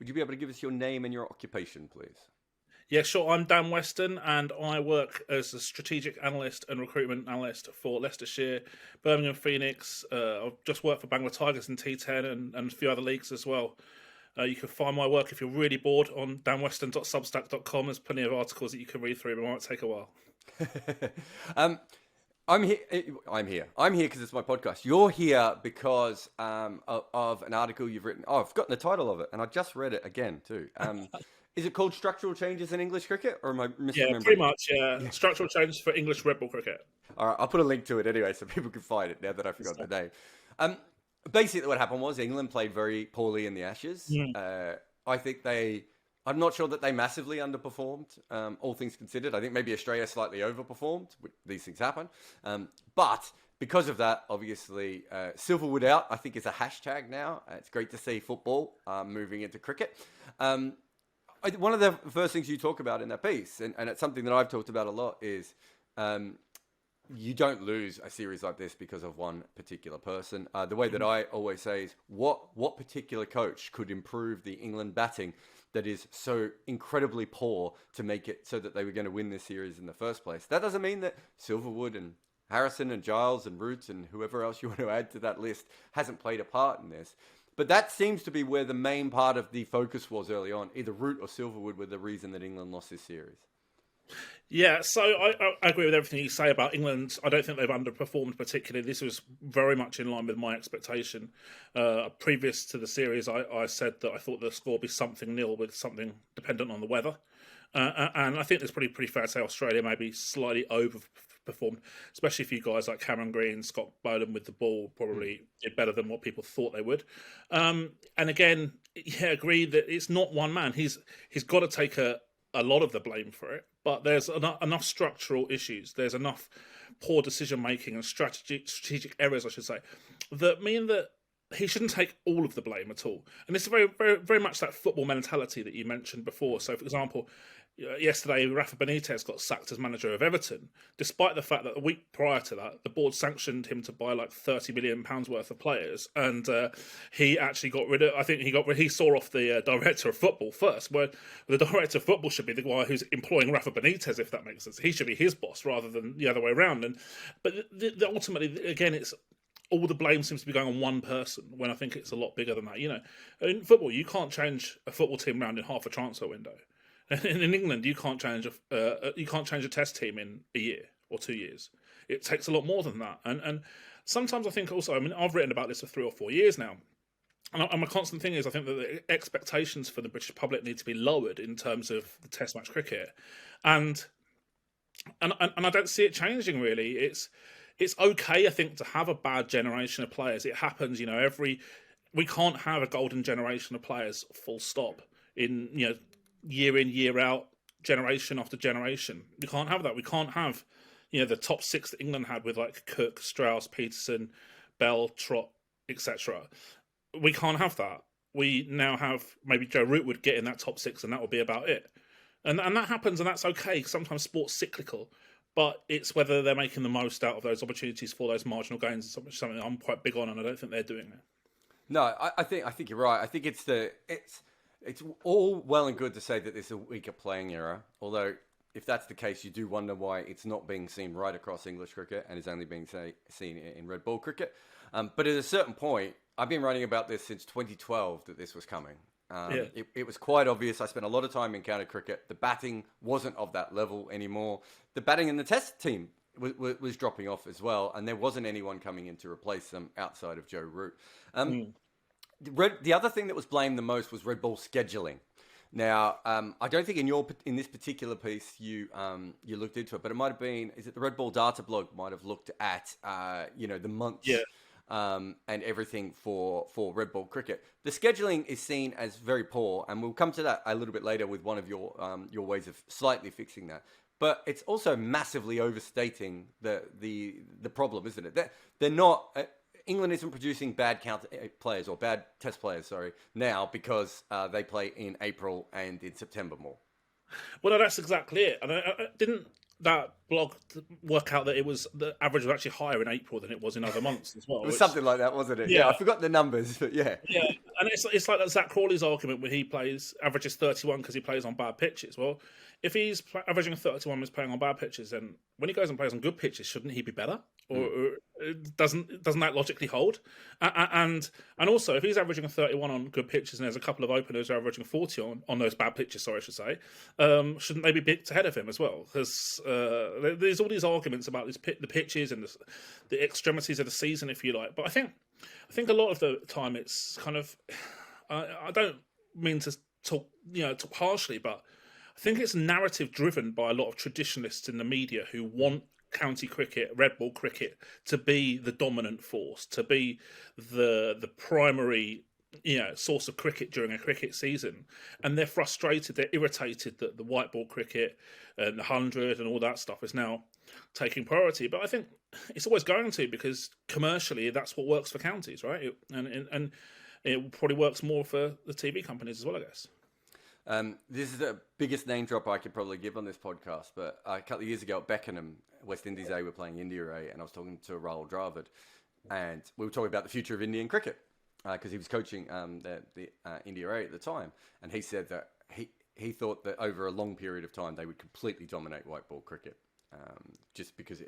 would you be able to give us your name and your occupation, please? Yeah, sure. I'm Dan Weston, and I work as a strategic analyst and recruitment analyst for Leicestershire, Birmingham Phoenix. I've just worked for Bangor Tigers in T10 and a few other leagues as well. You can find my work if you're really bored on danweston.substack.com. There's plenty of articles that you can read through, but it might take a while. I'm here because it's my podcast. You're here because of an article you've written. Oh, I've forgotten the title of it, and I just read it again too. Is it called Structural Changes in English Cricket, or am I misremembering? Yeah, pretty much, yeah. Structural changes for English red ball cricket. All right, I'll put a link to it anyway so people can find it now that I forgot the name. Basically what happened was England played very poorly in the Ashes. I think I'm not sure that they massively underperformed, all things considered. I think maybe Australia slightly overperformed. These things happen. But because of that, obviously, Silverwood out, I think, is a hashtag now. It's great to see football moving into cricket. One of the first things you talk about in that piece, and it's something that I've talked about a lot, is you don't lose a series like this because of one particular person. The way that I always say is, what particular coach could improve the England batting that is so incredibly poor to make it so that they were going to win this series in the first place? That doesn't mean that Silverwood and Harrison and Giles and Roots and whoever else you want to add to that list hasn't played a part in this. But that seems to be where the main part of the focus was early on. Either Root or Silverwood were the reason that England lost this series. Yeah, so I agree with everything you say about England. I don't think they've underperformed particularly. This was very much in line with my expectation. Previous to the series, I said that I thought the score would be something nil with something dependent on the weather. And I think it's pretty fair to say Australia maybe slightly overperformed, especially for you guys like Cameron Green, Scott Bowden with the ball probably did better than what people thought they would. And again, yeah, agree that it's not one man. He's got to take a lot of the blame for it, but there's enough structural issues. There's enough poor decision making and strategic errors, I should say, that mean that he shouldn't take all of the blame at all. And it's very, very, very much that football mentality that you mentioned before. So, for example, yesterday, Rafa Benitez got sacked as manager of Everton, despite the fact that a week prior to that, the board sanctioned him to buy like £30 million worth of players, and he actually got rid of. I think he saw off the director of football first. Where the director of football should be the guy who's employing Rafa Benitez, if that makes sense. He should be his boss rather than the other way around. But ultimately, again, it's all the blame seems to be going on one person when I think it's a lot bigger than that. You know, in football, you can't change a football team around in half a transfer window. In England, you can't change a test team in a year or 2 years. It takes a lot more than that. And sometimes I think also, I mean, I've written about this for 3 or 4 years now. And my constant thing is I think that the expectations for the British public need to be lowered in terms of the test match cricket. And I don't see it changing really. It's okay, I think, to have a bad generation of players. It happens, you know, we can't have a golden generation of players full stop in, you know, year in, year out, generation after generation. We can't have that. We can't have, you know, the top six that England had with like Cook, Strauss, Peterson, Bell, Trott, etc. We can't have that. We now have maybe Joe Root would get in that top six and that would be about it. And that happens and that's okay. Sometimes sport's cyclical, but it's whether they're making the most out of those opportunities for those marginal gains is something I'm quite big on, and I don't think they're doing it. No, I think you're right. I think it's all well and good to say that this is a weaker playing era, although if that's the case, you do wonder why it's not being seen right across English cricket and is only being seen in red ball cricket. But at a certain point, I've been writing about this since 2012 that this was coming. It was quite obvious. I spent a lot of time in county cricket. The batting wasn't of that level anymore. The batting in the test team was dropping off as well, and there wasn't anyone coming in to replace them outside of Joe Root. The other thing that was blamed the most was red ball scheduling. Now, I don't think in this particular piece you looked into it, but it might have been, is it the Red Ball Data blog might have looked at the months and everything for red ball cricket. The scheduling is seen as very poor, and we'll come to that a little bit later with one of your ways of slightly fixing that. But it's also massively overstating the problem, isn't it? They're not. England isn't producing bad players or bad test players, now because they play in April and in September more. Well, no, that's exactly it. And didn't that blog work out that the average was actually higher in April than it was in other months as well? It was something like that, wasn't it? Yeah, I forgot the numbers, but yeah. Yeah, And it's like that Zach Crawley's argument when he averages 31 because he plays on bad pitches. Well, if he's averaging 31 and he's playing on bad pitches, then when he goes and plays on good pitches, shouldn't he be better? Or doesn't that logically hold? And also, if he's averaging a 31 on good pitches and there's a couple of openers who are averaging 40 on those bad pitches, sorry, I should say, shouldn't they be picked ahead of him as well? Because there's all these arguments about the pitches and the extremities of the season, if you like. But I think a lot of the time it's kind of, I don't mean to talk harshly, but I think it's narrative driven by a lot of traditionalists in the media who want county cricket, red ball cricket, to be the dominant force, to be the primary source of cricket during a cricket season. And they're frustrated, they're irritated that the white ball cricket and the 100 and all that stuff is now taking priority. But I think it's always going to, because commercially that's what works for counties, right? And it probably works more for the TV companies as well, I guess. This is the biggest name drop I could probably give on this podcast, but a couple of years ago at Beckenham, West Indies A were playing India A, and I was talking to Rahul Dravid, and we were talking about the future of Indian cricket, because he was coaching the India A at the time, and he said that he thought that over a long period of time they would completely dominate white ball cricket. Just because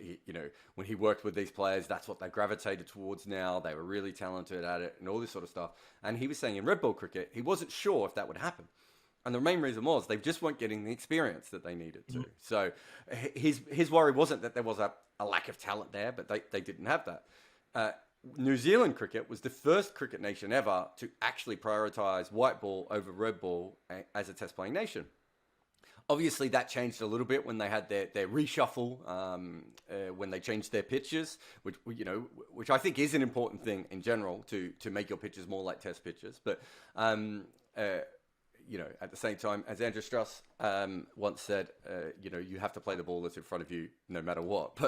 when he worked with these players, that's what they gravitated towards now. They were really talented at it and all this sort of stuff. And he was saying in red ball cricket, he wasn't sure if that would happen. And the main reason was they just weren't getting the experience that they needed to. So his worry wasn't that there was a lack of talent there, but they didn't have that. New Zealand cricket was the first cricket nation ever to actually prioritise white ball over red ball as a test playing nation. Obviously, that changed a little bit when they had their reshuffle, when they changed their pitches, which I think is an important thing in general to make your pitches more like test pitches. But at the same time, as Andrew Struss once said, you have to play the ball that's in front of you no matter what.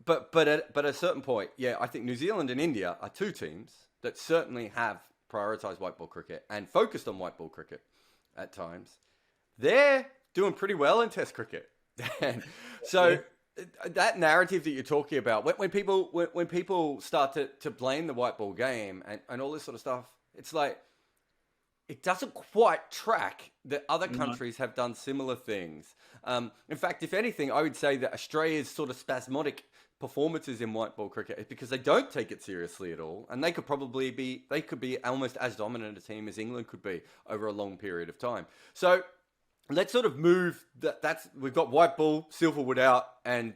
But at a certain point, I think New Zealand and India are two teams that certainly have prioritised white ball cricket and focused on white ball cricket at times. They're doing pretty well in Test cricket. So that narrative that you're talking about, when people start to blame the white ball game and all this sort of stuff, it's like it doesn't quite track that other countries have done similar things. In fact, if anything, I would say that Australia's sort of spasmodic performances in white ball cricket is because they don't take it seriously at all, and they could be almost as dominant a team as England could be over a long period of time. So let's sort of move we've got white ball, Silverwood out, and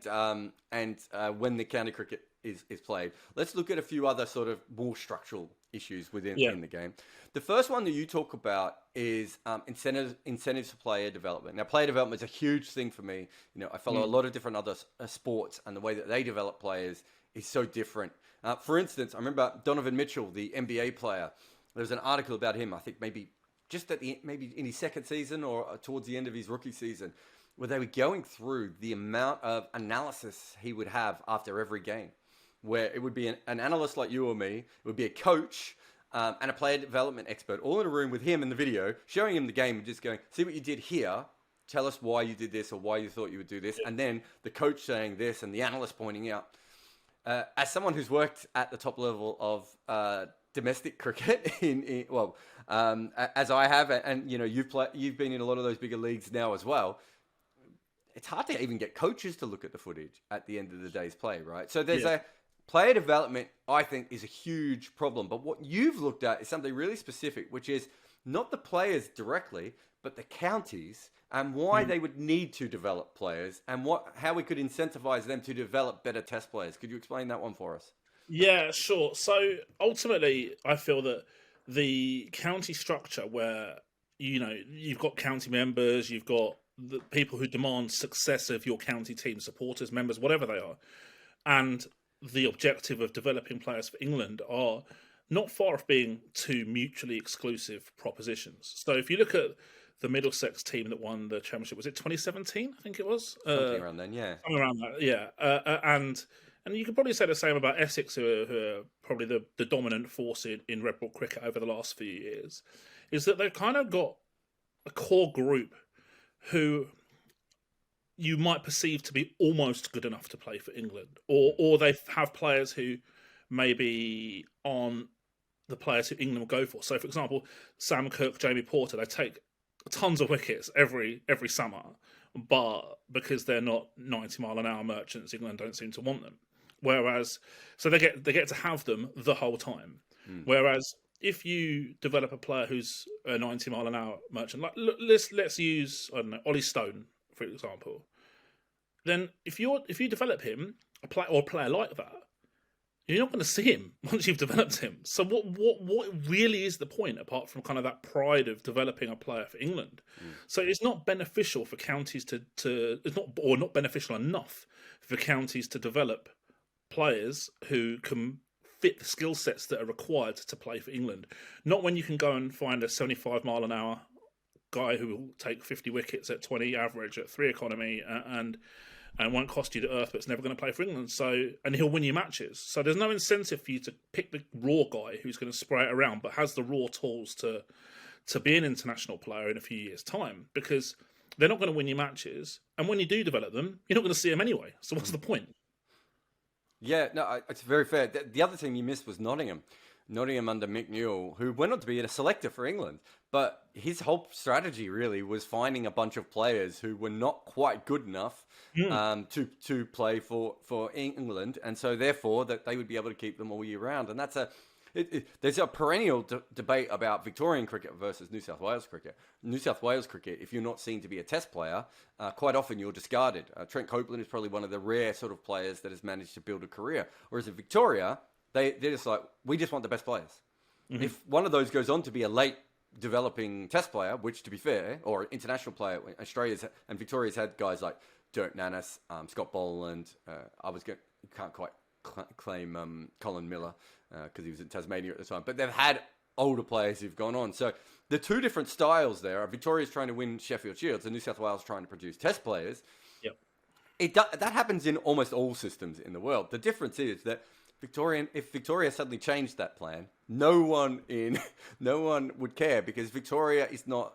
when the county cricket is played. Let's look at a few other sort of more structural issues in the game. The first one that you talk about is incentives for player development. Now, player development is a huge thing for me. I follow a lot of different other sports, and the way that they develop players is so different. For instance, I remember Donovan Mitchell, the NBA player. There was an article about him, I think maybe in his second season or towards the end of his rookie season, where they were going through the amount of analysis he would have after every game, where it would be an analyst like you or me, it would be a coach and a player development expert all in a room with him in the video, showing him the game and just going, see what you did here, tell us why you did this or why you thought you would do this, and then the coach saying this and the analyst pointing out. As someone who's worked at the top level of domestic cricket, as I have, and you've been in a lot of those bigger leagues now as well. It's hard to even get coaches to look at the footage at the end of the day's play, right? So there's a player development, I think, is a huge problem. But what you've looked at is something really specific, which is not the players directly, but the counties and why they would need to develop players and how we could incentivize them to develop better test players. Could you explain that one for us? Yeah, sure. So ultimately, I feel that the county structure where, you've got county members, you've got the people who demand success of your county team, supporters, members, whatever they are, and the objective of developing players for England are not far off being two mutually exclusive propositions. So if you look at the Middlesex team that won the championship, was it 2017? I think it was. Something around then, yeah. Something around that, yeah. And you could probably say the same about Essex, who are probably the dominant force in red ball cricket over the last few years, is that they've kind of got a core group who you might perceive to be almost good enough to play for England, or they have players who maybe aren't the players who England will go for. So, for example, Sam Cook, Jamie Porter, they take tons of wickets every summer, but because they're not 90-mile-an-hour merchants, England don't seem to want them. Whereas, so they get to have them the whole time. Whereas, if you develop a player who's a 90-mile-an-hour merchant, like let's use, I don't know, Ollie Stone for example, then if you develop him a player like that, you're not going to see him once you've developed him. So what really is the point apart from kind of that pride of developing a player for England? So it's not beneficial for counties to not beneficial enough for counties to develop players who can fit the skill sets that are required to play for England. Not when you can go and find a 75-mile-an-hour guy who will take 50 wickets at 20 average at 3 economy and won't cost you the earth, but it's never going to play for England. So, and he'll win you matches. So there's no incentive for you to pick the raw guy who's going to spray it around, but has the raw tools to be an international player in a few years' time, because they're not going to win you matches. And when you do develop them, you're not going to see them anyway. So what's the point? Yeah, no, it's very fair. The other team you missed was Nottingham. Nottingham under Mick Newell, who went on to be a selector for England. But his whole strategy really was finding a bunch of players who were not quite good enough to play for England. And so therefore that they would be able to keep them all year round. And that's there's a perennial debate about Victorian cricket versus New South Wales cricket. New South Wales cricket, if you're not seen to be a test player, quite often you're discarded. Trent Copeland is probably one of the rare sort of players that has managed to build a career. Whereas in Victoria, they're just like, we just want the best players. If one of those goes on to be a late developing test player, which to be fair, or international player, Australia's and Victoria's had guys like Dirk Nannes, Scott Boland, you can't quite claim Colin Miller because he was in Tasmania at the time, but they've had older players who've gone on. So the two different styles there are Victoria's trying to win Sheffield Shields and New South Wales trying to produce test players. Yep. That happens in almost all systems in the world. The difference is that if Victoria suddenly changed that plan, no one would care because Victoria is not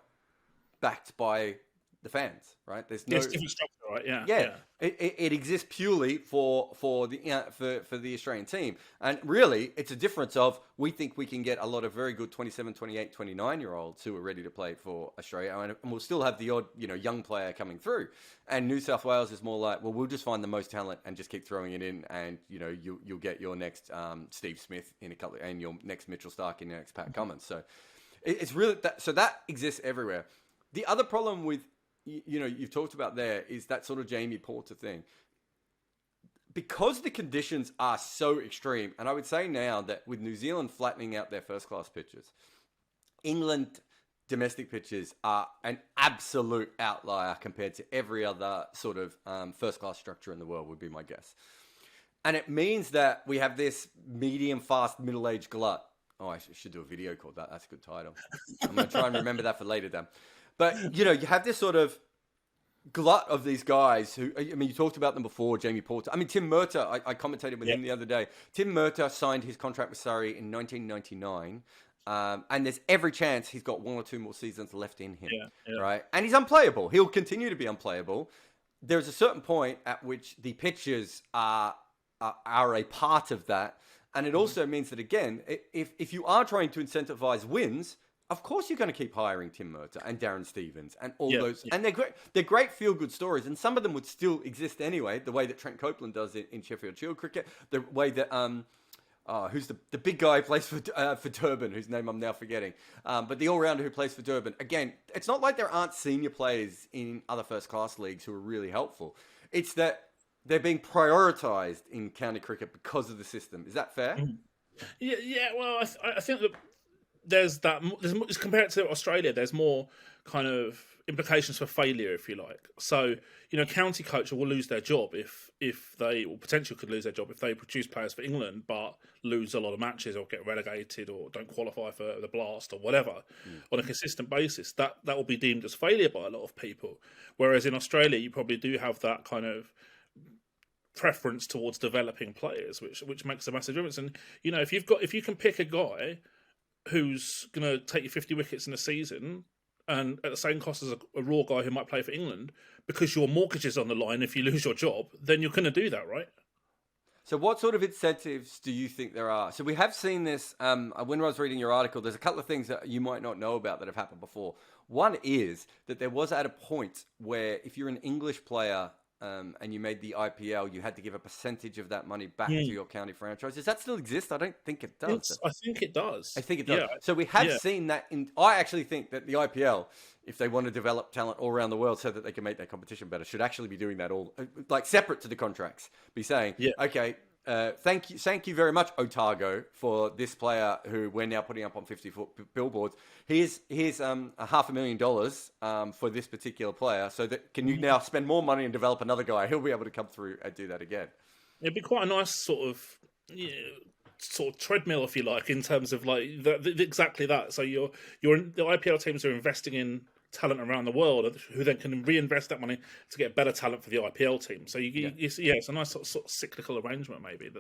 backed by the fans, right? There's no different structure, right? Yeah. It exists purely for the Australian team, and really it's a difference of we think we can get a lot of very good 27, 28, 29-year-olds who are ready to play for Australia, and we'll still have the odd young player coming through. And New South Wales is more like, well, we'll just find the most talent and just keep throwing it in, and you'll get your next Steve Smith in a couple, and your next Mitchell Stark and your next Pat Cummins. So it's really that exists everywhere. The other problem with you've talked about there is that sort of Jamie Porter thing. Because the conditions are so extreme, and I would say now that with New Zealand flattening out their first-class pitches, England domestic pitches are an absolute outlier compared to every other sort of first-class structure in the world, would be my guess. And it means that we have this medium-fast, middle-aged glut. Oh, I should do a video called that. That's a good title. I'm going to try and remember that for later, Dan. But, you have this sort of glut of these guys who, I mean, you talked about them before, Jamie Porter. I mean, Tim Murtagh, I commentated with him the other day. Tim Murtagh signed his contract with Surrey in 1999. And there's every chance he's got one or two more seasons left in him, right? And he's unplayable. He'll continue to be unplayable. There's a certain point at which the pitches are a part of that. And it also means that, again, if you are trying to incentivize wins, of course you're going to keep hiring Tim Murtagh and Darren Stevens and all those. Yeah. And they're great. They're great feel-good stories. And some of them would still exist anyway, the way that Trent Copeland does it in Sheffield Shield cricket, the way that, who's the big guy who plays for Durban, whose name I'm now forgetting. But the all-rounder who plays for Durban. Again, it's not like there aren't senior players in other first-class leagues who are really helpful. It's that they're being prioritised in county cricket because of the system. Is that fair? Yeah. Well, I think that there's compared to Australia, there's more kind of implications for failure, if you like. So, county coach will lose their job if they, or potentially could lose their job if they produce players for England but lose a lot of matches or get relegated or don't qualify for the Blast or whatever on a consistent basis. That will be deemed as failure by a lot of people. Whereas in Australia, you probably do have that kind of preference towards developing players, which makes a massive difference. And if you can pick a guy who's going to take you 50 wickets in a season and at the same cost as a raw guy who might play for England because your mortgage is on the line if you lose your job, then you're going to do that, right? So what sort of incentives do you think there are? So we have seen this, when I was reading your article, there's a couple of things that you might not know about that have happened before. One is that there was at a point where if you're an English player and you made the IPL, you had to give a percentage of that money back to your county franchise. Does that still exist? I don't think it does. I think it does. I think it does. Yeah. So we have seen that. I actually think that the IPL, if they want to develop talent all around the world so that they can make their competition better, should actually be doing that all like separate to the contracts. Be saying, okay, thank you very much, Otago, for this player who we're now putting up on 50-foot billboards. Here's $500,000 for this particular player, so that can you now spend more money and develop another guy? He'll be able to come through and do that again. It'd be quite a nice sort of treadmill, if you like, in terms of like exactly that. So the IPL teams are investing in talent around the world, who then can reinvest that money to get better talent for the IPL team. So it's a nice sort of cyclical arrangement, maybe.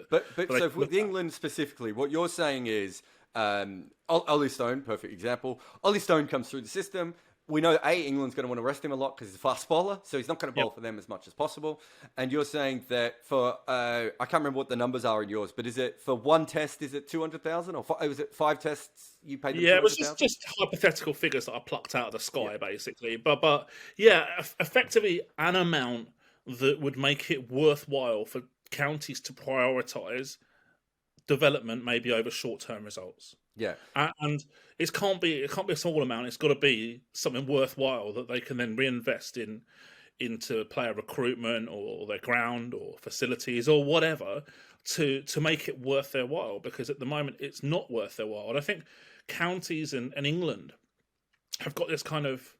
But so with England specifically, what you're saying is Ollie Stone, perfect example. Ollie Stone comes through the system. We know England's going to want to rest him a lot because he's a fast bowler, so he's not going to bowl for them as much as possible. And you're saying that for I can't remember what the numbers are in yours, but is it for one test? Is it 200,000 or was it 5 tests? You paid them. Yeah, it was just hypothetical figures that I plucked out of the sky, basically. But effectively an amount that would make it worthwhile for counties to prioritise development, maybe over short-term results. Yeah, and it can't be a small amount. It's got to be something worthwhile that they can then reinvest into player recruitment or their ground or facilities or whatever to make it worth their while. Because at the moment, it's not worth their while. And I think counties and England have got this kind of,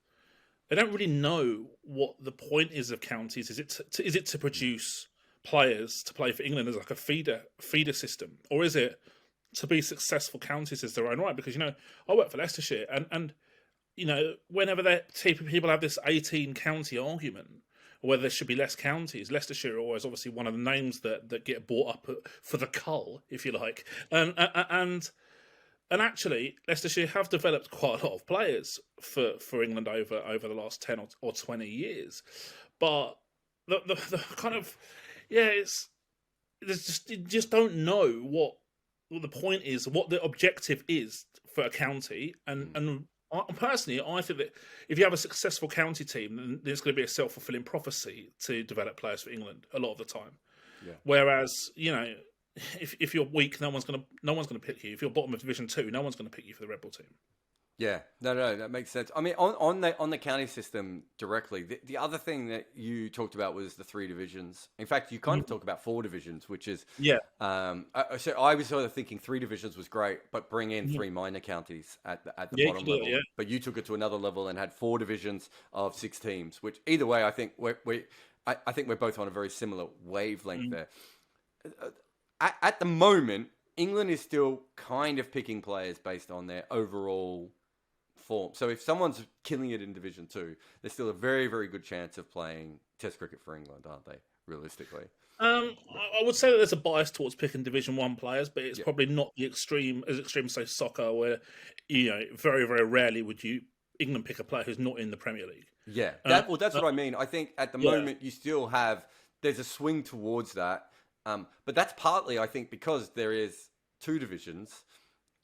they don't really know what the point is of counties. Is it to produce players to play for England as like a feeder system, or is it to be successful counties as their own right? Because I work for Leicestershire, and whenever people have this 18 county argument, or whether there should be less counties, Leicestershire are always obviously one of the names that get brought up for the cull, if you like, and actually Leicestershire have developed quite a lot of players for England over the last 10 or 20 years, but the kind of you just don't know what the point is, what the objective is for a county, and personally, I think that if you have a successful county team, then there's going to be a self-fulfilling prophecy to develop players for England a lot of the time. Yeah. Whereas, if you're weak, no one's going to pick you. If you're bottom of Division 2, no one's going to pick you for the Red Bull team. Yeah, no, that makes sense. I mean, on the county system directly, the other thing that you talked about was the 3 divisions. In fact, you kind of talk about 4 divisions, which is so I was sort of thinking 3 divisions was great, but bring in 3 minor counties at the bottom level. Yeah. But you took it to another level and had 4 divisions of 6 teams. Which either way, I think we're both on a very similar wavelength there. At the moment, England is still kind of picking players based on their overall form. So if someone's killing it in Division 2, there's still a very, very good chance of playing Test cricket for England, aren't they, realistically? I would say that there's a bias towards picking Division 1 players, but it's probably not as extreme as say soccer, where very, very rarely would England pick a player who's not in the Premier League. Yeah, that's what I mean. I think at the moment you still there's a swing towards that, but that's partly, I think, because there is 2 divisions.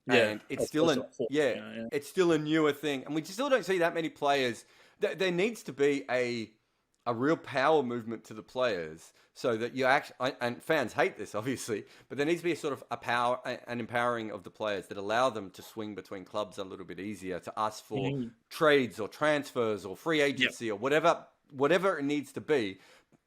And it's still it's still a newer thing, and we still don't see that many players. There needs to be a real power movement to the players, so that you actually, and fans hate this obviously, but there needs to be a sort of an empowering of the players that allow them to swing between clubs a little bit easier, to ask for trades or transfers or free agency or whatever it needs to be,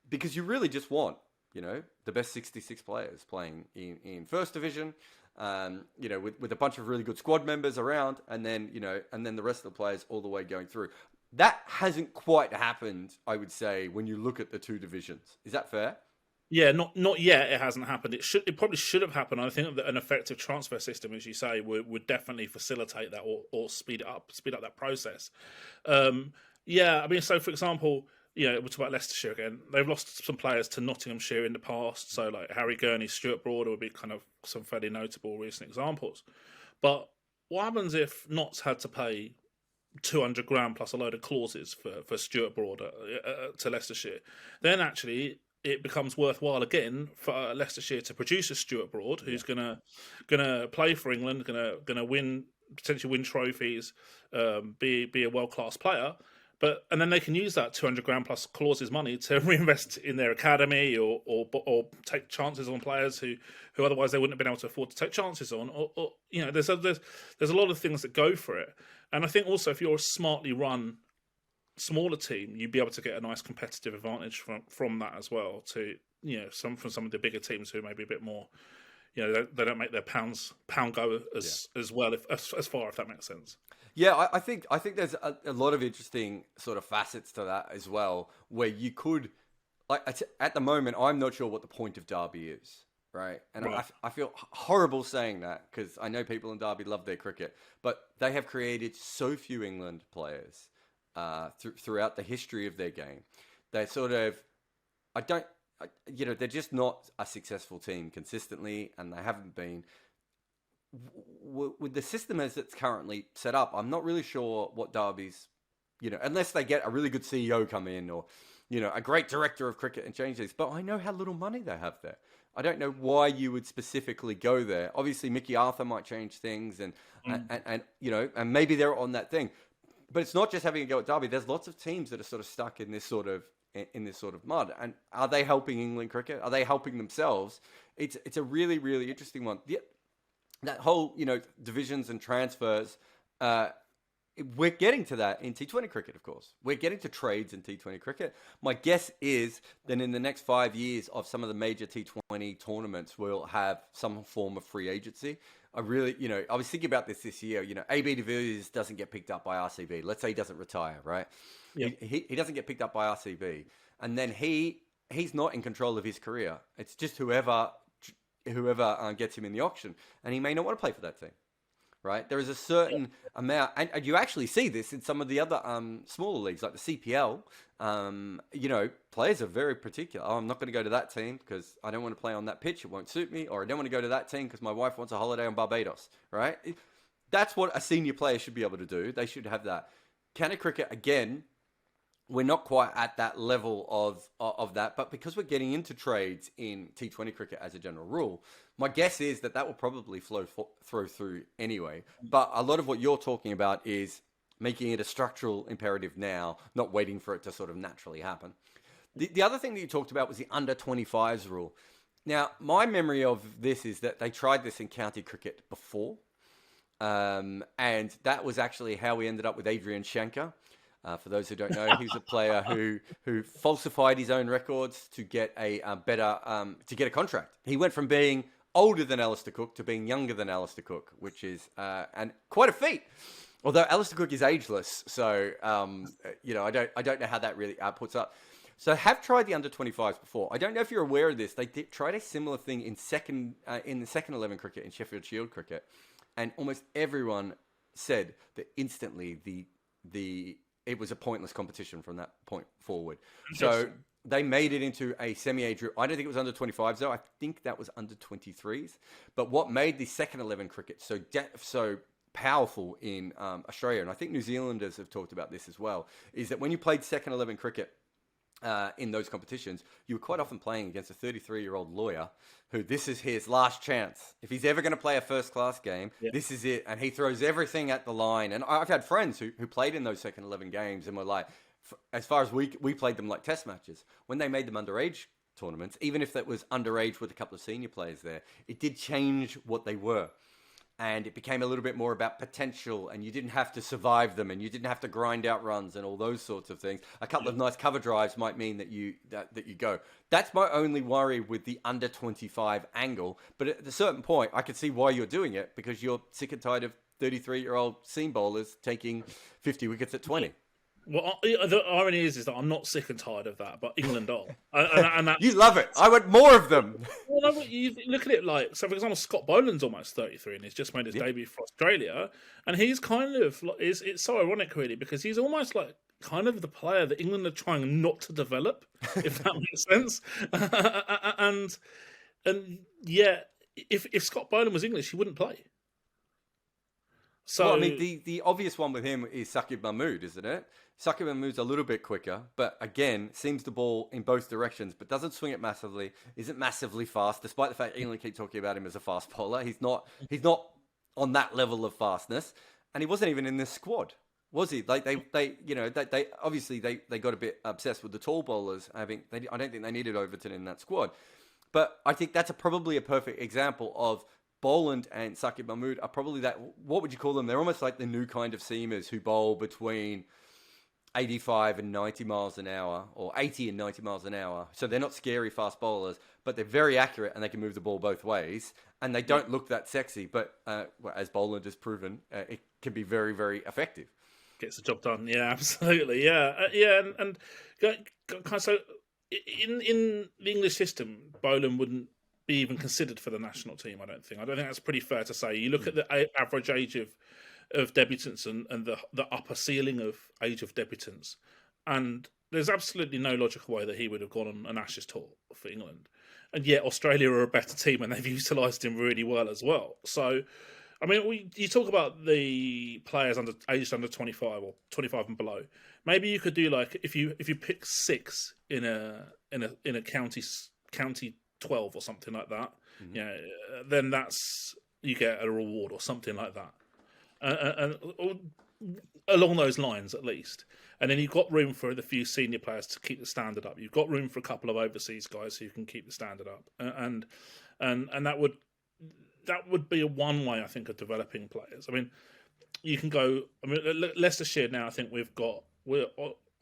because you really just want the best 66 players playing in First Division. With a bunch of really good squad members around, and then the rest of the players all the way going through. That hasn't quite happened, I would say, when you look at the 2 divisions. Is that fair? Yeah, not yet. It hasn't happened. It probably should have happened. I think that an effective transfer system, as you say, would definitely facilitate that or speed up that process. I mean, so for example, we'll talk about Leicestershire again. They've lost some players to Nottinghamshire in the past. So like Harry Gurney, Stuart Broader would be kind of some fairly notable recent examples. But what happens if Notts had to pay 200 grand plus a load of clauses for Stuart Broader to Leicestershire? Then actually it becomes worthwhile again for Leicestershire to produce a Stuart Broad who's gonna play for England, gonna potentially win trophies, be a world class player. And then they can use that 200 grand plus clauses money to reinvest in their academy or take chances on players who otherwise they wouldn't have been able to afford to take chances on. Or there's a lot of things that go for it. And I think also if you're a smartly run smaller team, you'd be able to get a nice competitive advantage from that as well. To from some of the bigger teams who may be a bit more, they don't make their pound go as well as far, if that makes sense. Yeah, I think there's a lot of interesting sort of facets to that as well, where you could, at the moment, I'm not sure what the point of Derby is, right? And right. I feel horrible saying that because I know people in Derby love their cricket, but they have created so few England players throughout the history of their game. They sort of, they're just not a successful team consistently, and they haven't been. With the system as it's currently set up, I'm not really sure what Derby's, unless they get a really good CEO come in or, a great director of cricket and change these. But I know how little money they have there. I don't know why you would specifically go there. Obviously, Mickey Arthur might change things, and maybe they're on that thing. But it's not just having a go at Derby. There's lots of teams that are sort of stuck in this sort of mud. And are they helping England cricket? Are they helping themselves? It's a really, really interesting one. That whole, divisions and transfers, we're getting to that in T20 cricket, of course. We're getting to trades in T20 cricket. My guess is that in the next 5 years of some of the major T20 tournaments, we'll have some form of free agency. I was thinking about this year. AB de Villiers doesn't get picked up by RCB. Let's say he doesn't retire, right? Yeah. He doesn't get picked up by RCB. And then he's not in control of his career. It's just whoever gets him in the auction, and he may not want to play for that team, right? There is a certain amount, and you actually see this in some of the other smaller leagues, like the CPL. Players are very particular. Oh, I'm not going to go to that team because I don't want to play on that pitch. It won't suit me. Or I don't want to go to that team because my wife wants a holiday on Barbados, right? That's what a senior player should be able to do. They should have that. County cricket, again, we're not quite at that level of that, but because we're getting into trades in T20 cricket as a general rule, my guess is that will probably flow through anyway. But a lot of what you're talking about is making it a structural imperative now, not waiting for it to sort of naturally happen. The other thing that you talked about was the under 25s rule. Now, my memory of this is that they tried this in county cricket before, and that was actually how we ended up with Adrian Shankar. For those who don't know, he's a player who falsified his own records to get a contract. He went from being older than Alistair Cook to being younger than Alistair Cook, which is and quite a feat. Although Alistair Cook is ageless, so I don't know how that really puts up. So have tried the under 25s before. I don't know if you're aware of this. They tried a similar thing in the second 11 cricket in Sheffield Shield cricket, and almost everyone said that instantly it was a pointless competition from that point forward. So they made it into a semi-age group. I don't think it was under 25s, though. I think that was under 23s. But what made the second 11 cricket so powerful in Australia, and I think New Zealanders have talked about this as well, is that when you played second 11 cricket in those competitions, you were quite often playing against a 33-year-old lawyer who this is his last chance. If he's ever going to play a first-class game, this is it. And he throws everything at the line. And I've had friends who played in those second 11 games and were like, as far as we played them like test matches, when they made them underage tournaments, even if that was underage with a couple of senior players there, it did change what they were. And it became a little bit more about potential, and you didn't have to survive them, and you didn't have to grind out runs and all those sorts of things. A couple of nice cover drives might mean that you go. That's my only worry with the under 25 angle. But at a certain point, I could see why you're doing it, because you're sick and tired of 33-year-old seam bowlers taking 50 wickets at 20. Well, the irony is that I'm not sick and tired of that, but England are. And you love it. I want more of them. Well, no, you look at it like, so for example, Scott Bowden's almost 33 and he's just made his debut for Australia. And he's kind of, it's so ironic really, because he's almost like kind of the player that England are trying not to develop, if that makes sense. And yeah, if Scott Bowden was English, he wouldn't play. So Well, I mean, the obvious one with him is Saqib Mahmood, isn't it? Saqib Mahmood's a little bit quicker, but again, seems the ball in both directions, but doesn't swing it massively, isn't massively fast, despite the fact England keep talking about him as a fast bowler. He's not on that level of fastness, and he wasn't even in this squad, was he? Like they obviously they got a bit obsessed with the tall bowlers. I don't think they needed Overton in that squad, but I think that's probably a perfect example of Boland and Saqib Mahmood are probably that. What would you call them? They're almost like the new kind of seamers who bowl between 85 and 90 miles an hour, or 80 and 90 miles an hour. So they're not scary fast bowlers, but they're very accurate and they can move the ball both ways. And they don't look that sexy, but as Boland has proven, it can be very, very effective. Gets the job done. Yeah, absolutely. Yeah, and so in the English system, Boland wouldn't be even considered for the national team. I don't think that's pretty fair to say. You look at the average age of debutants and the upper ceiling of age of debutants, and there's absolutely no logical way that he would have gone on an Ashes tour for England. And yet Australia are a better team and they've utilised him really well as well. So, I mean, you talk about the players aged under 25 or 25 and below. Maybe you could do like if you pick 6 in a county 12 or something like that. Mm-hmm. Yeah, then you get a reward or something like that, and along those lines at least. And then you've got room for the few senior players to keep the standard up. You've got room for a couple of overseas guys who can keep the standard up, and that would be a one way, I think, of developing players. I mean, you can go. I mean, Leicestershire now, I think we're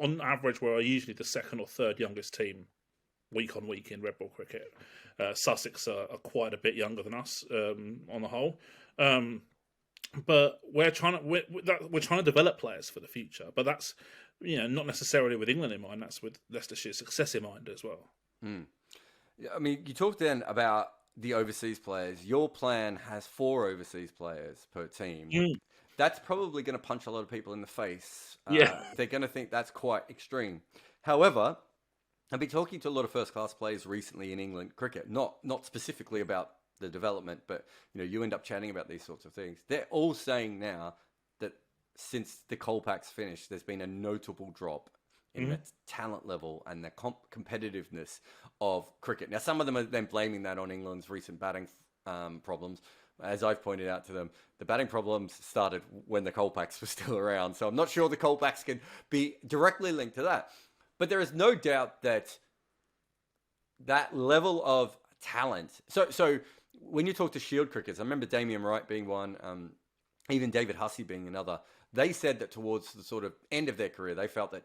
on average we're usually the second or third youngest team week on week in red ball cricket. Sussex are quite a bit younger than us on the whole, but we're trying to develop players for the future. But that's not necessarily with England in mind. That's with Leicestershire's success in mind as well. Yeah, I mean, you talked then about the overseas players. Your plan has 4 overseas players per team. That's probably going to punch a lot of people in the face. They're going to think that's quite extreme. However, I've been talking to a lot of first-class players recently in England cricket, not specifically about the development, but you end up chatting about these sorts of things. They're all saying now that since the Colpacks finished, there's been a notable drop in the talent level and the competitiveness of cricket. Now, some of them are then blaming that on England's recent batting problems. As I've pointed out to them, the batting problems started when the Colpacks were still around, so I'm not sure the Colpacks can be directly linked to that. But there is no doubt that level of talent. So when you talk to Shield cricketers, I remember Damien Wright being one, even David Hussey being another. They said that towards the sort of end of their career, they felt that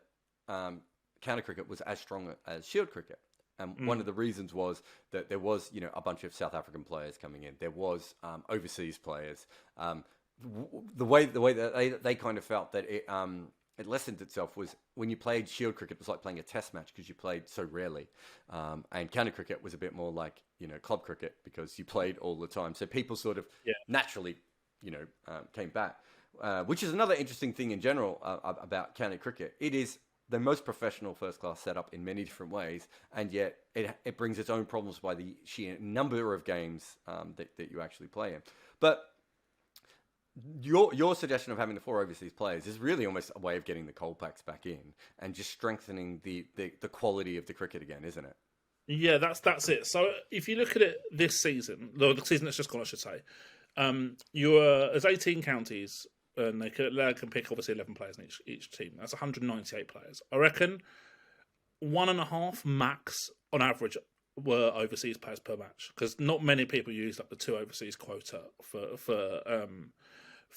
counter cricket was as strong as Shield cricket. And one of the reasons was that there was, a bunch of South African players coming in. There was overseas players. The way that they kind of felt that it lessened itself was when you played Shield cricket, it was like playing a test match because you played so rarely. And county cricket was a bit more like, club cricket because you played all the time. So people sort of naturally, came back, which is another interesting thing in general about county cricket. It is the most professional first-class setup in many different ways, and yet it brings its own problems by the sheer number of games that you actually play in. But your suggestion of having the 4 overseas players is really almost a way of getting the Colpacks back in and just strengthening the quality of the cricket again, isn't it? Yeah, that's it. So if you look at it this season, the season that's just gone, I should say, there's 18 counties, and they can pick obviously 11 players in each team. That's 198 players. I reckon 1.5 max on average were overseas players per match, because not many people used up the 2 overseas quota for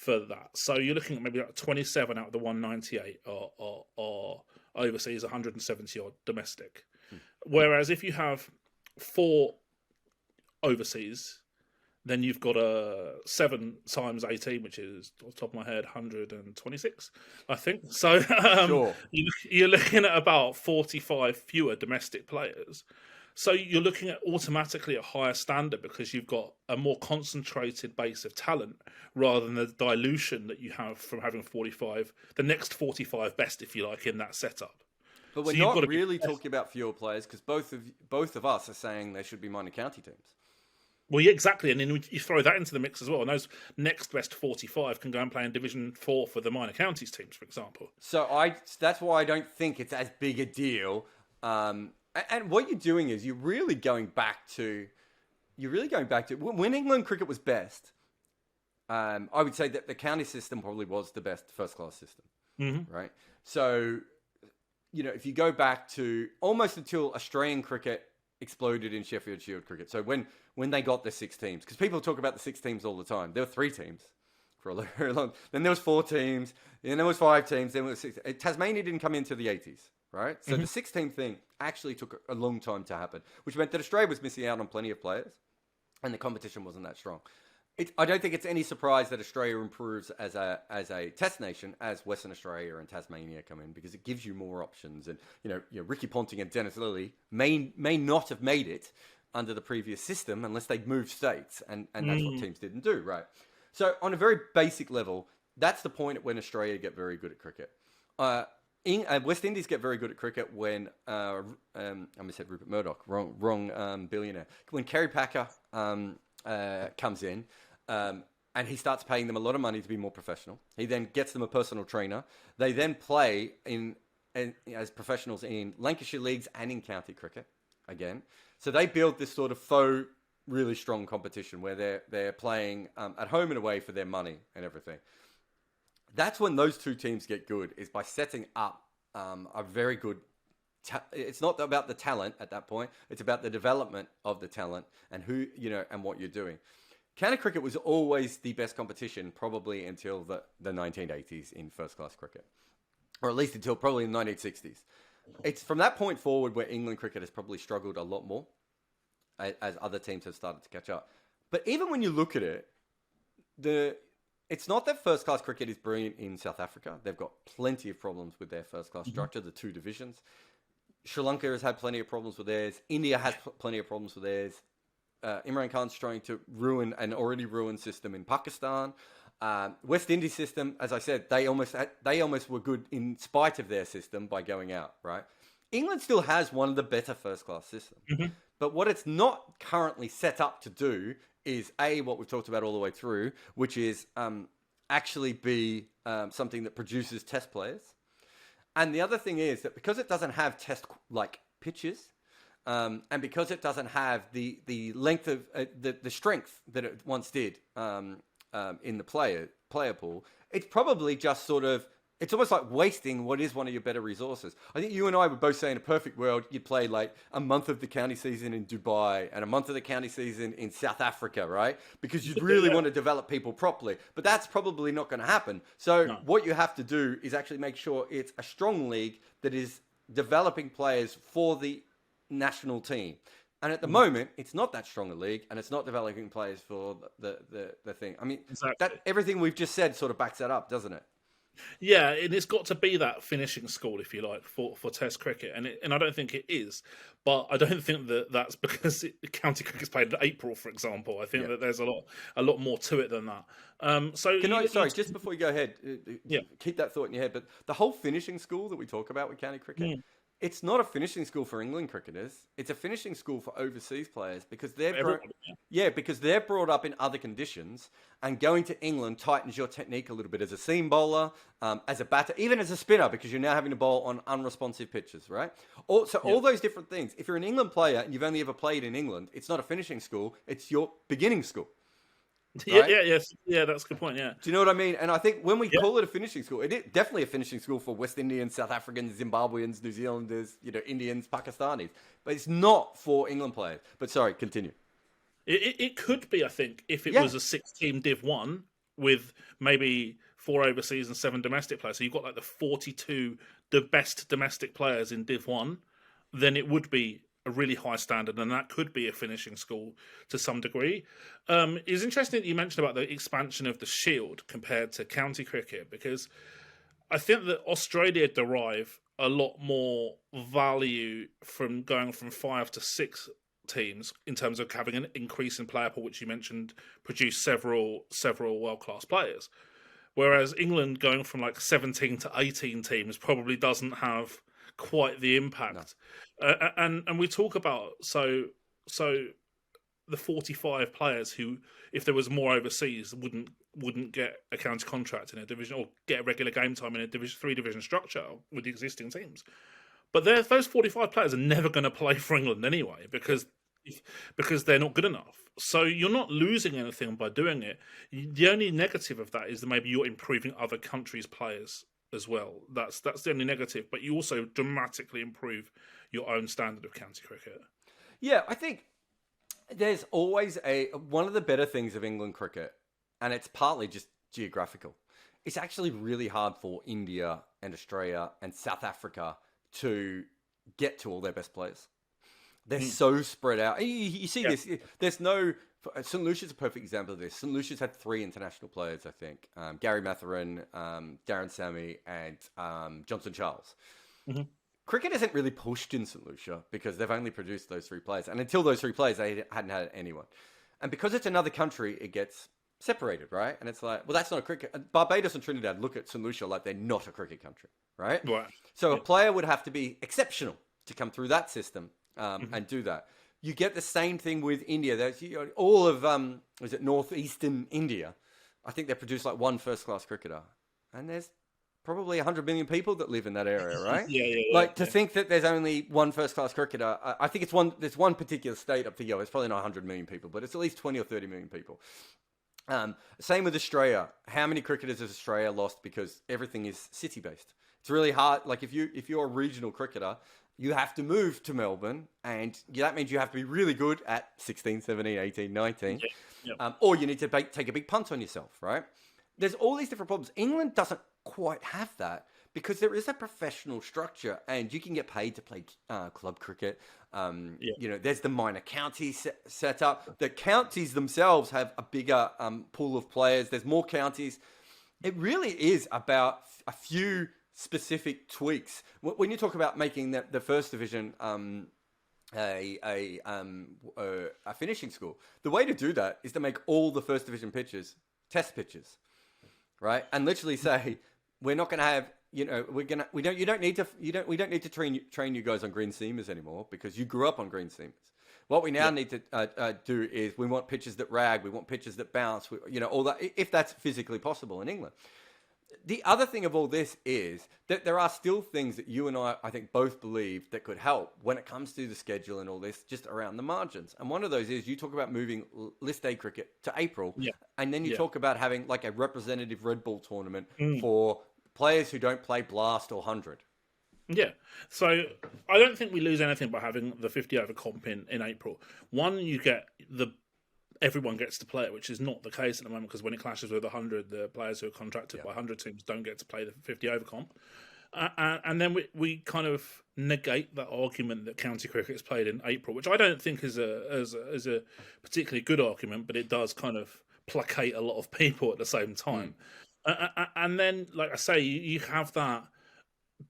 that. So you're looking at maybe like 27 out of the 198 are overseas, 170 odd domestic. Whereas if you have 4 overseas, then you've got 7 times 18, which is, off the top of my head, 126, I think. So Sure. You're looking at about 45 fewer domestic players. So you're looking at automatically a higher standard because you've got a more concentrated base of talent rather than the dilution that you have from having 45, the next 45 best, if you like, in that setup. But we're not really talking about fewer players because both of us are saying there should be minor county teams. Well, yeah, exactly, and then you throw that into the mix as well, and those next best 45 can go and play in Division 4 for the minor counties teams, for example. So that's why I don't think it's as big a deal. And what you're doing is you're really going back to when England cricket was best. I would say that the county system probably was the best first class system, right? So, if you go back to almost until Australian cricket exploded in Sheffield Shield cricket. So when they got the 6 teams, because people talk about the 6 teams all the time. There were 3 teams for a very long. Then there was 4 teams. Then there was 5 teams. Then there was 6. Tasmania didn't come into the 80s, right? So the 6-team thing actually took a long time to happen, which meant that Australia was missing out on plenty of players, and the competition wasn't that strong. I don't think it's any surprise that Australia improves as a test nation as Western Australia and Tasmania come in, because it gives you more options. And Ricky Ponting and Dennis Lilly may not have made it under the previous system unless they'd moved states, and that's what teams didn't do, right? So on a very basic level, that's the point at when Australia get very good at cricket. West Indies get very good at cricket when I almost said Rupert Murdoch, wrong billionaire. When Kerry Packer comes in, and he starts paying them a lot of money to be more professional. He then gets them a personal trainer. They then play as professionals in Lancashire leagues and in county cricket again. So they build this sort of faux, really strong competition where they're playing at home and away for their money and everything. That's when those 2 teams get good, is by setting up a very good. It's not about the talent at that point. It's about the development of the talent and who and what you're doing. County cricket was always the best competition, probably until the 1980s in first-class cricket, or at least until probably the 1960s. It's from that point forward where England cricket has probably struggled a lot more, as other teams have started to catch up. But even when you look at it, it's not that first-class cricket is brilliant in South Africa. They've got plenty of problems with their first-class structure, the 2 divisions. Sri Lanka has had plenty of problems with theirs. India has plenty of problems with theirs. Imran Khan's trying to ruin an already ruined system in Pakistan. West Indies system, as I said, they almost were good in spite of their system by going out, right? England still has one of the better first-class systems. But what it's not currently set up to do is, A, what we've talked about all the way through, which is actually be something that produces test players. And the other thing is that because it doesn't have test-like pitches, and because it doesn't have the length of the strength that it once did in the player pool, it's probably just it's almost like wasting what is one of your better resources. I think you and I would both say in a perfect world, you'd play like a month of the county season in Dubai and a month of the county season in South Africa, right? Because you'd really want to develop people properly. But that's probably not going to happen. So what you have to do is actually make sure it's a strong league that is developing players for the national team. And at the moment, it's not that strong a league, and it's not developing players for the thing. I mean, that everything we've just said sort of backs that up, doesn't it? Yeah, and it's got to be that finishing school, if you like, for Test cricket, and I don't think it is. But I don't think that's because county cricket's played in April, for example. I think that there's a lot more to it than that. Sorry, just before you go ahead, keep that thought in your head. But the whole finishing school that we talk about with county cricket. It's not a finishing school for England cricketers. It's a finishing school for overseas players because because they're brought up in other conditions, and going to England tightens your technique a little bit as a seam bowler, as a batter, even as a spinner, because you're now having to bowl on unresponsive pitches, right? All those different things. If you're an England player and you've only ever played in England, it's not a finishing school. It's your beginning school. Right? Yeah, that's a good point, yeah. Do you know what I mean? And I think when we call it a finishing school, it is definitely a finishing school for West Indians, South Africans, Zimbabweans, New Zealanders, Indians, Pakistanis. But it's not for England players. But sorry, continue. It could be, I think, if it was a 6-team Div 1 with maybe 4 overseas and 7 domestic players. So you've got like the 42, the best domestic players in Div 1, then it would be a really high standard, and that could be a finishing school to some degree. It's interesting that you mentioned about the expansion of the Shield compared to county cricket, because I think that Australia derive a lot more value from going from 5 to 6 teams in terms of having an increase in player pool, which you mentioned produce several world-class players. Whereas England going from like 17 to 18 teams probably doesn't have quite the impact. And we talk about so the 45 players who, if there was more overseas, wouldn't get a county contract in a division or get a regular game time in a Division 3 division structure with the existing teams. But those 45 players are never going to play for England anyway because they're not good enough. So you're not losing anything by doing it. The only negative of that is that maybe you're improving other countries' players as well. That's the only negative. But you also dramatically improve your own standard of county cricket. Yeah, I think there's always one of the better things of England cricket, and it's partly just geographical. It's actually really hard for India and Australia and South Africa to get to all their best players. They're so spread out. You see this. There's no... St. Lucia's a perfect example of this. St. Lucia's had 3 international players, I think. Gary Mathurin, Darren Sammy, and Johnson Charles. Mm-hmm. Cricket isn't really pushed in St. Lucia because they've only produced those 3 players. And until those 3 players, they hadn't had anyone. And because it's another country, it gets separated, right? And it's like, well, that's not a cricket... Barbados and Trinidad look at St. Lucia like they're not a cricket country, right? So a player would have to be exceptional to come through that system and do that. You get the same thing with India. There's all of, was it northeastern India? I think they produce like 1 first-class cricketer. And there's probably 100 million people that live in that area, right? To think that there's only 1 first-class cricketer, I think there's one particular state up to it's probably not 100 million people, but it's at least 20 or 30 million people. Same with Australia. How many cricketers has Australia lost because everything is city-based? It's really hard. Like if you're a regional cricketer, you have to move to Melbourne, and that means you have to be really good at 16, 17, 18, 19, or you need to take a big punt on yourself, right? There's all these different problems. England doesn't quite have that because there is a professional structure, and you can get paid to play club cricket. There's the minor county set up. The counties themselves have a bigger pool of players. There's more counties. It really is about a few specific tweaks. When you talk about making the first division a finishing school, the way to do that is to make all the first division pitches test pitches, right? And literally say, we're not going to have, we don't need to train you guys on green seamers anymore because you grew up on green seamers. What we now need to do is we want pitches that rag, we want pitches that bounce, all that, if that's physically possible in England. The other thing of all this is that there are still things that you and I think, both believe that could help when it comes to the schedule and all this, just around the margins. And one of those is you talk about moving List A cricket to April, and then you talk about having like a representative red ball tournament for players who don't play Blast or 100. Yeah, so I don't think we lose anything by having the 50 over comp in April. One, you get everyone gets to play it, which is not the case at the moment because when it clashes with 100, the players who are contracted by 100 teams don't get to play the 50 over comp. And then we kind of negate that argument that county cricket is played in April, which I don't think is a particularly good argument, but it does kind of placate a lot of people at the same time. And then, like I say, you have that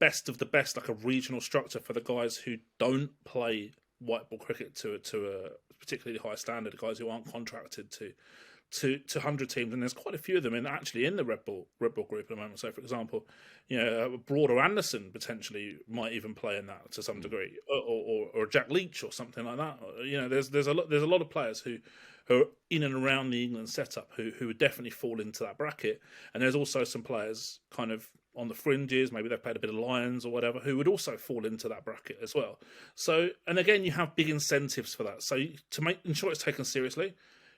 best of the best, like a regional structure for the guys who don't play white ball cricket to a particularly high standard, guys who aren't contracted to 100 teams, and there's quite a few of them in the Red Bull group at the moment. So, for example, Broad or Anderson potentially might even play in that to some degree, or Jack Leach or something like that. There's a lot of players who are in and around the England setup who would definitely fall into that bracket, and there's also some players kind of on the fringes, maybe they've played a bit of Lions or whatever, who would also fall into that bracket as well. So, and again, you have big incentives for that. So to ensure it's taken seriously,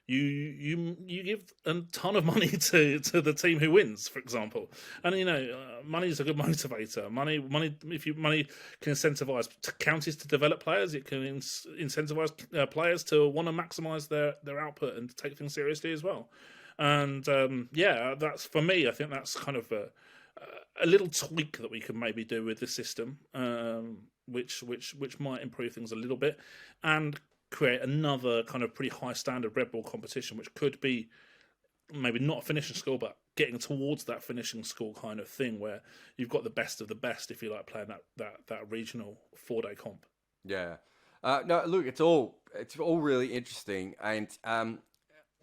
you give a ton of money to the team who wins, for example. And money is a good motivator. Money can incentivize counties to develop players. It can incentivize players to want to maximize their output and to take things seriously as well. And that's, for me, I think that's kind of a little tweak that we can maybe do with the system, which might improve things a little bit and create another kind of pretty high standard red ball competition, which could be maybe not a finishing school, but getting towards that finishing school kind of thing, where you've got the best of the best, if you like, playing that regional 4-day comp. Yeah. No, look, it's all really interesting, and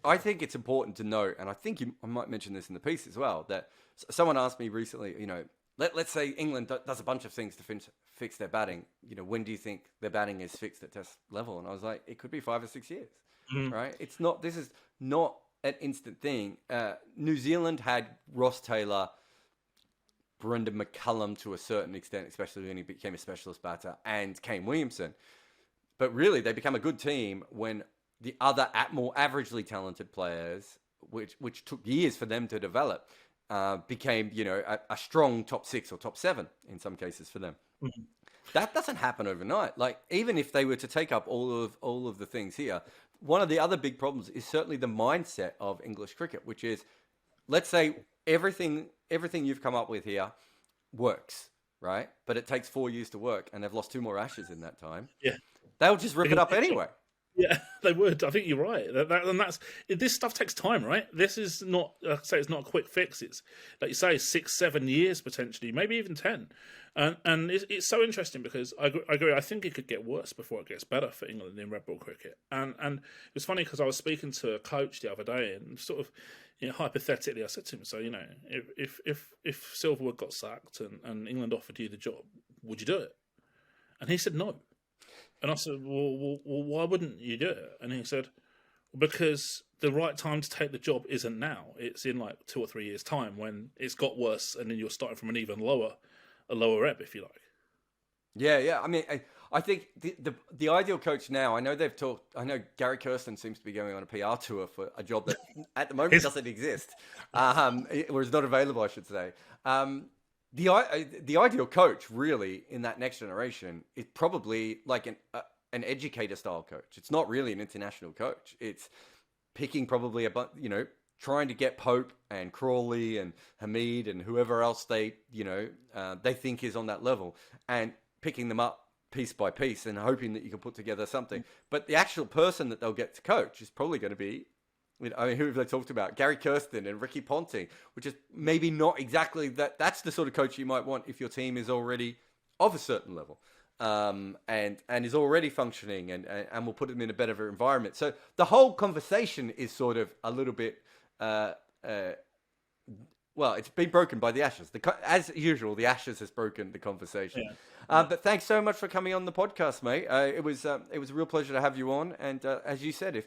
I think it's important to note, and I think I might mention this in the piece as well, that someone asked me recently, let's say England does a bunch of things to fix their batting. When do you think their batting is fixed at test level? And I was like, it could be 5 or 6 years. right? It's not. This is not an instant thing. New Zealand had Ross Taylor, Brendan McCullum to a certain extent, especially when he became a specialist batter, and Kane Williamson. But really, they become a good team when the other more averagely talented players, which took years for them to develop, became, a strong top 6 or top 7 in some cases for them. Mm-hmm. That doesn't happen overnight. Like, even if they were to take up all of the things here, one of the other big problems is certainly the mindset of English cricket, which is, let's say everything you've come up with here works, right? But it takes 4 years to work, and they've lost 2 more Ashes in that time. Yeah. They'll just rip it up anyway. Yeah, they would. I think you're right. This stuff takes time, right? This is not, like I say, it's not a quick fix. It's, like you say, 6-7 years potentially, maybe even 10. And it's so interesting because I agree. I think it could get worse before it gets better for England in red ball cricket. And it was funny because I was speaking to a coach the other day, and sort of, hypothetically, I said to him, so if Silverwood got sacked and England offered you the job, would you do it? And he said no. And I said, well, why wouldn't you do it? And he said, because the right time to take the job isn't now. It's in like 2 or 3 years' time when it's got worse, and then you're starting from an even lower ebb, if you like. Yeah. I mean, I think the ideal coach now, I know Gary Kirsten seems to be going on a PR tour for a job that at the moment doesn't exist, or is not available, I should say. The ideal coach, really, in that next generation is probably like an educator-style coach. It's not really an international coach. It's picking probably trying to get Pope and Crawley and Hamid and whoever else they think is on that level, and picking them up piece by piece and hoping that you can put together something. But the actual person that they'll get to coach is probably going to be, who have they talked about? Gary Kirsten and Ricky Ponting, which is maybe not exactly that. That's the sort of coach you might want if your team is already of a certain level, and is already functioning and will put them in a better environment. So the whole conversation is sort of a little bit, it's been broken by the Ashes. As usual, the Ashes has broken the conversation. Yeah. But thanks so much for coming on the podcast, mate. It was a real pleasure to have you on. And as you said,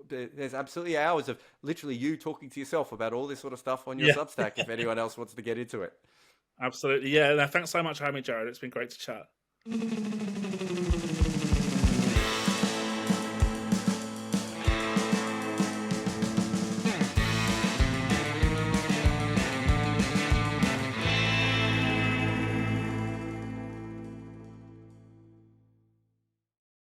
there's absolutely hours of literally you talking to yourself about all this sort of stuff on your Substack if anyone else wants to get into it. Absolutely. Yeah. Thanks so much for having me, Jarrod. It's been great to chat.